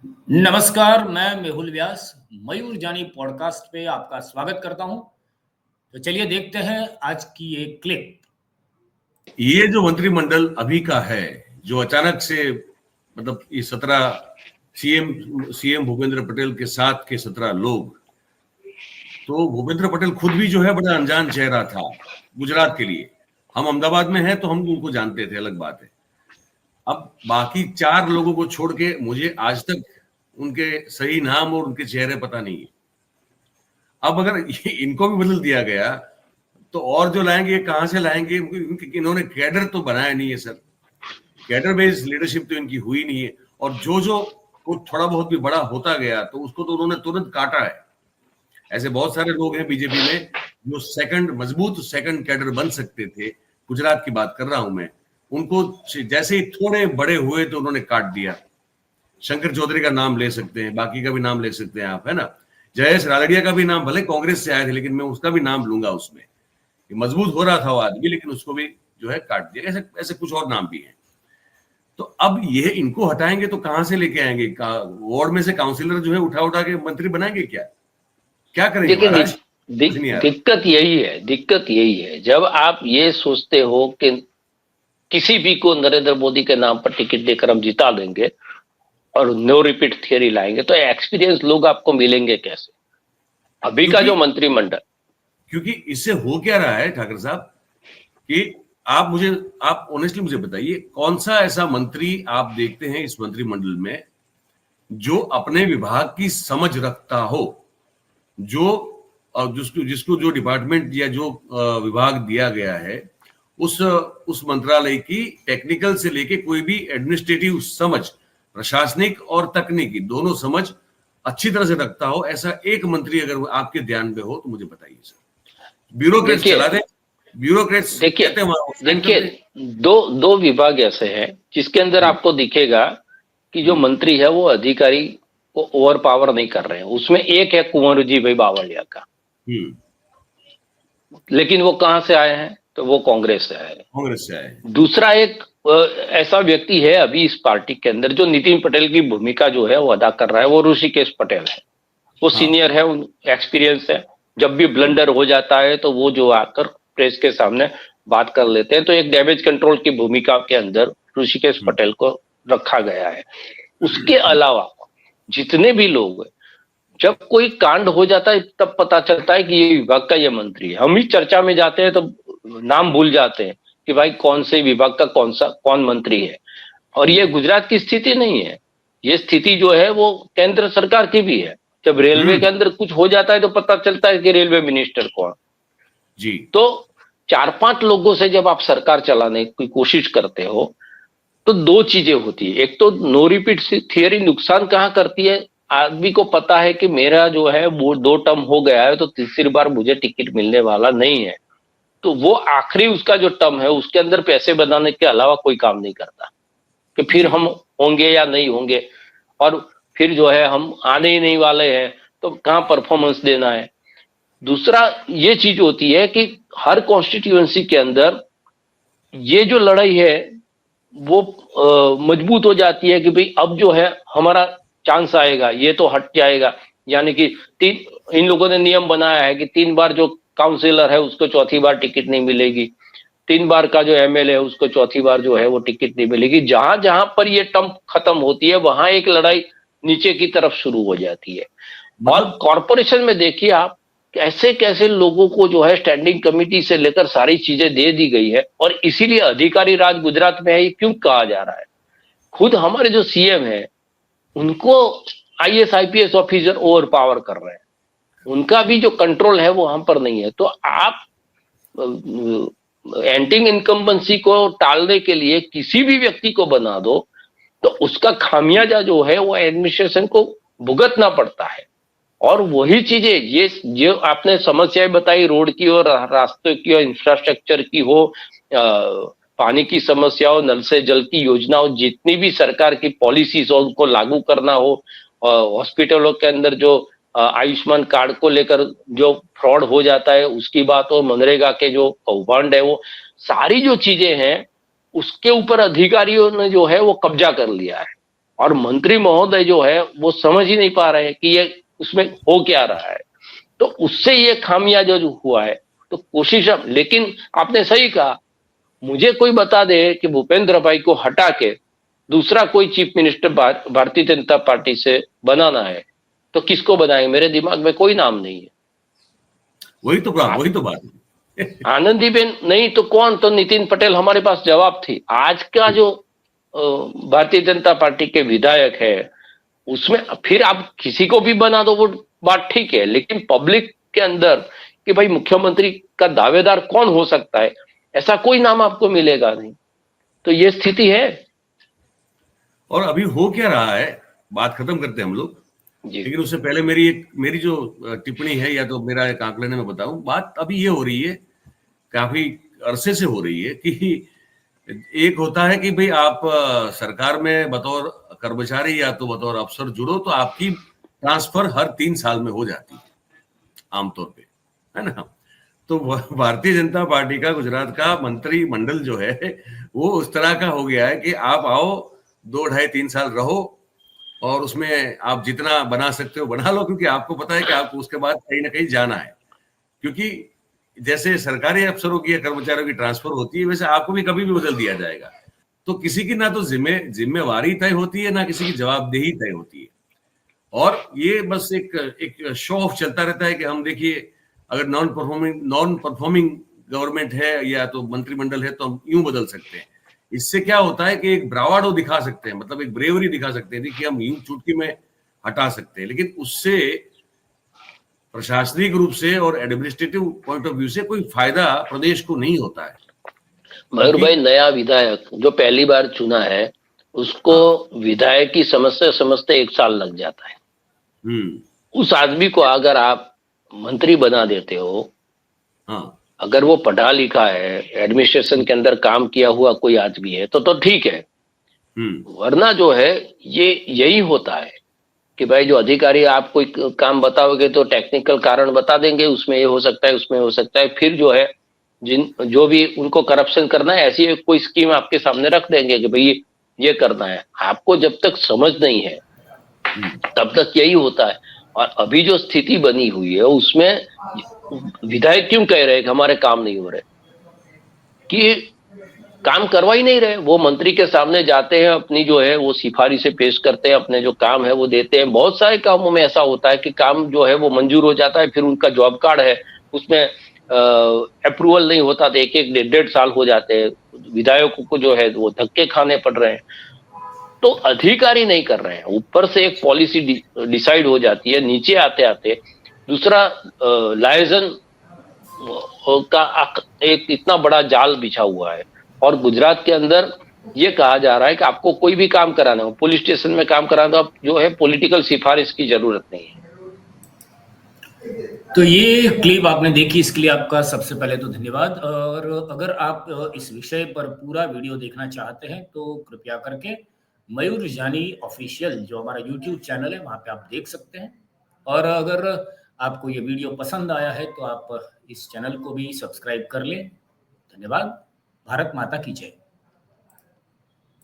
नमस्कार, मैं मेहुल व्यास मयूर जानी पॉडकास्ट पे आपका स्वागत करता हूं। तो चलिए देखते हैं आज की एक क्लिप। ये जो मंत्रिमंडल अभी का है, जो अचानक से मतलब ये 17 सीएम भूपेंद्र पटेल के साथ के 17 लोग, तो भूपेंद्र पटेल खुद भी जो है बड़ा अनजान चेहरा था गुजरात के लिए। हम अहमदाबाद में हैं तो हम उनको जानते थे, अलग बात है। अब बाकी 4 लोगों को छोड़ के मुझे आज तक उनके सही नाम और उनके चेहरे पता नहीं है। अब अगर इनको भी बदल दिया गया तो और जो लाएंगे ये कहां से लाएंगे? इन्होंने कैडर तो बनाया नहीं है सर, कैडर बेस्ड लीडरशिप तो इनकी हुई नहीं है। और जो को थोड़ा बहुत भी बड़ा होता गया तो उसको तो उन्होंने तुरंत काटा है। ऐसे बहुत सारे लोग हैं बीजेपी में जो मजबूत सेकंड कैडर बन सकते थे। गुजरात की बात कर रहा हूं मैं। उनको जैसे ही थोड़े बड़े हुए तो उन्होंने काट दिया। शंकर चौधरी का नाम ले सकते हैं, बाकी का भी नाम ले सकते हैं आप, है ना। जयेश रादड़िया का भी नाम, भले कांग्रेस से आए थे लेकिन मैं उसका भी नाम लूंगा उसमें। मजबूत हो रहा था वो आदमी, लेकिन उसको भी जो है काट दिया। ऐसे ऐसे कुछ और नाम भी हैं। तो अब ये इनको हटाएंगे तो कहां से लेके आएंगे? वार्ड में से काउंसिलर जो है उठा के मंत्री बनाएंगे क्या? क्या करेंगे महाराज? दिक्कत यही है जब आप ये सोचते हो कि किसी भी को नरेंद्र मोदी के नाम पर टिकट देकर हम जिता देंगे और नो रिपीट थियरी लाएंगे, तो एक्सपीरियंस लोग आपको मिलेंगे कैसे? अभी का जो मंत्रिमंडल, क्योंकि इससे हो क्या रहा है ठाकर साहब कि आप ऑनेस्टली मुझे बताइए, कौन सा ऐसा मंत्री आप देखते हैं इस मंत्रिमंडल में जो अपने विभाग की समझ रखता हो, जो जिसको जो डिपार्टमेंट या जो विभाग दिया गया है उस मंत्रालय की टेक्निकल से लेके कोई भी एडमिनिस्ट्रेटिव समझ, प्रशासनिक और तकनीकी दोनों समझ अच्छी तरह से रखता हो? ऐसा एक मंत्री अगर आपके ध्यान में हो तो मुझे बताइए सर। ब्यूरोक्रेट्स चला दे, ब्यूरोक्रेट्स देखिए दो विभाग ऐसे हैं जिसके अंदर आपको दिखेगा कि जो मंत्री है वो अधिकारी को ओवर पावर नहीं कर रहे हैं। उसमें एक है कुंवर जी भाई बावलिया का, लेकिन वो कहां से आए हैं? तो वो कांग्रेस से आए। दूसरा एक ऐसा व्यक्ति है अभी इस पार्टी के अंदर जो नितिन पटेल की भूमिका जो है वो अदा कर रहा है, वो ऋषिकेश पटेल है। वो सीनियर है, एक्सपीरियंस है। जब भी ब्लंडर हो जाता है तो वो जो आकर प्रेस के सामने बात कर लेते हैं। तो एक डैमेज कंट्रोल की भूमिका के अंदर ऋषिकेश पटेल को रखा गया है। उसके अलावा जितने भी लोग हैं, जब कोई कांड हो जाता है तब पता चलता है कि ये विभाग का ये मंत्री है। हम ही चर्चा में जाते हैं तो नाम भूल जाते हैं कि भाई कौन से विभाग का कौन मंत्री है। और ये गुजरात की स्थिति नहीं है, ये स्थिति जो है वो केंद्र सरकार की भी है। जब रेलवे के अंदर कुछ हो जाता है तो पता चलता है कि रेलवे मिनिस्टर कौन जी। तो 4-5 लोगों से जब आप सरकार चलाने की कोशिश करते हो तो दो चीजें होती है। एक तो नो रिपीट थियरी नुकसान कहां करती है? आदमी को पता है कि मेरा जो है वो 2 टर्म हो गया है तो तीसरी बार मुझे टिकट मिलने वाला नहीं है, तो वो आखिरी उसका जो टर्म है उसके अंदर पैसे बनाने के अलावा कोई काम नहीं करता कि फिर हम होंगे या नहीं होंगे, और फिर जो है हम आने ही नहीं वाले हैं तो कहां परफॉर्मेंस देना है। दूसरा ये चीज होती है कि हर कॉन्स्टिट्यूएंसी के अंदर ये जो लड़ाई है वो मजबूत हो जाती है कि भाई अब जो है हमारा चांस आएगा, ये तो हट जाएगा। यानी कि इन लोगों ने नियम बनाया है कि 3 बार जो काउंसिलर है उसको चौथी बार टिकट नहीं मिलेगी, 3 बार का जो एमएलए है उसको चौथी बार जो है वो टिकट नहीं मिलेगी। जहां जहां पर ये टर्म खत्म होती है वहां एक लड़ाई नीचे की तरफ शुरू हो जाती है। और कॉरपोरेशन में देखिए आप कैसे कैसे लोगों को जो है स्टैंडिंग कमेटी से लेकर सारी चीजें दे दी गई है, और इसीलिए अधिकारी राज गुजरात में है ये क्यों कहा जा रहा है? खुद हमारे जो सीएम है उनको IAS IPS officer over power कर रहे हैं, उनका भी जो कंट्रोल है वो हम पर नहीं है। तो आप एंटी इनकम्बेंसी को टालने के लिए किसी भी व्यक्ति को बना दो तो उसका खामियाजा जो है वो एडमिनिस्ट्रेशन को भुगतना पड़ता है। और वही चीजें ये जो आपने समस्याएं बताई, रोड की हो, रास्तों की हो, इंफ्रास्ट्रक्चर की हो, पानी की समस्या हो, नल से जल की योजना हो, जितनी भी सरकार की पॉलिसीज हो उनको लागू करना हो, हॉस्पिटलों के अंदर जो आयुष्मान कार्ड को लेकर जो फ्रॉड हो जाता है उसकी बात हो, मनरेगा के जो कौभांड है, वो सारी जो चीजें हैं उसके ऊपर अधिकारियों ने जो है वो कब्जा कर लिया है। और मंत्री महोदय जो है वो समझ ही नहीं पा रहे हैं कि ये उसमें हो क्या रहा है। तो उससे ये खामियां जो हुआ है, तो कोशिश लेकिन आपने सही कहा, मुझे कोई बता दे कि भूपेंद्र भाई को हटा के दूसरा कोई chief minister Bharatiya Janata party से बनाना है तो किसको बनाएंगे? मेरे दिमाग में कोई नाम नहीं है। वही तो बात आनंदीबेन नहीं तो कौन? तो नितिन पटेल हमारे पास जवाब थी। आज का जो भारतीय जनता पार्टी के विधायक है उसमें फिर आप किसी को भी बना दो वो बात ठीक है, लेकिन पब्लिक के अंदर कि भाई मुख्यमंत्री का दावेदार कौन हो सकता है, ऐसा कोई नाम आपको मिलेगा नहीं। तो ये स्थिति है। और अभी हो क्या रहा है, बात खत्म करते हैं हम लोग, लेकिन उससे पहले मेरी जो टिप्पणी है या तो मेरा एक आंकलन मैं बताऊं, बात अभी ये हो रही है, काफी अरसे से हो रही है कि एक होता है कि भाई आप सरकार में बतौर कर्मचारी या तो बतौर अफसर जुड़ो तो आपकी ट्रांसफर हर 3 साल में हो जाती है आमतौर पे, है ना। तो भारतीय जनता पार्टी का गुजरात का मंत्रिमंडल जो है वो उस तरह का हो गया है कि आप आओ 2, 2.5, 3 साल रहो और उसमें आप जितना बना सकते हो बना लो, क्योंकि आपको पता है कि आपको उसके बाद कहीं ना कहीं जाना है। क्योंकि जैसे सरकारी अफसरों की या कर्मचारियों की ट्रांसफर होती है वैसे आपको भी कभी भी बदल दिया जाएगा। तो किसी की ना तो जिम्मेवारी तय होती है ना किसी की जवाबदेही तय होती है। और ये बस एक शो ऑफ चलता रहता है कि हम देखिए अगर नॉन परफॉर्मिंग गवर्नमेंट है या तो मंत्रिमंडल है तो हम यूं बदल सकते हैं। इससे क्या होता है कि एक ब्रावाडो दिखा सकते हैं, मतलब एक ब्रेवरी दिखा सकते हैं कि हम यूं चुटकी में हटा सकते हैं, लेकिन उससे प्रशासनिक रूप से और एडमिनिस्ट्रेटिव पॉइंट ऑफ व्यू से कोई फायदा प्रदेश को नहीं होता है। मयूर भाई, नया विधायक जो पहली बार चुना है उसको विधायक की समस्या समझते 1 साल लग जाता है। उस आदमी को अगर आप मंत्री बना देते हो, अगर वो पढ़ा लिखा है, एडमिनिस्ट्रेशन के अंदर काम किया हुआ कोई आदमी है तो ठीक है। वरना जो है ये यही होता है कि भाई जो अधिकारी आप कोई काम बताओगे तो टेक्निकल कारण बता देंगे, उसमें ये हो सकता है उसमें हो सकता है, फिर जो है जो भी उनको करप्शन करना है ऐसी कोई स्कीम आपके सामने रख देंगे कि भाई ये करना है। आपको जब तक समझ नहीं है तब तक यही होता है। और अभी जो स्थिति बनी हुई है उसमें विधायक क्यों कह रहे हैं कि हमारे काम नहीं हो रहे, कि काम करवा ही नहीं रहे। वो मंत्री के सामने जाते हैं, अपनी जो है वो सिफारिशें पेश करते हैं, अपने जो काम है वो देते हैं। बहुत सारे कामों में ऐसा होता है कि काम जो है वो मंजूर हो जाता है, फिर उनका जॉब कार्ड है उसमें अप्रूवल नहीं होता, तो 1-1, 1.5 साल हो जाते हैं। विधायकों को जो है वो धक्के खाने पड़ रहे हैं। तो अधिकारी नहीं कर रहे हैं, ऊपर से एक पॉलिसी डिसाइड हो जाती है, नीचे आते आते दूसरा लाइजन का एक इतना बड़ा जाल बिछा हुआ है। और गुजरात के अंदर ये कहा जा रहा है कि आपको कोई भी काम कराना हो, पुलिस स्टेशन में काम कराना हो, जो है पॉलिटिकल सिफारिश की जरूरत नहीं है। तो ये क्लिप आपने देखी, इसके लिए आपका सबसे पहले तो धन्यवाद। और अगर आप इस विषय पर पूरा वीडियो देखना चाहते हैं तो कृपया करके मयूर जानी ऑफिशियल जो हमारा यूट्यूब चैनल है वहां पे आप देख सकते हैं। और अगर आपको ये वीडियो पसंद आया है तो आप इस चैनल को भी सब्सक्राइब कर लें। धन्यवाद। भारत माता की जय।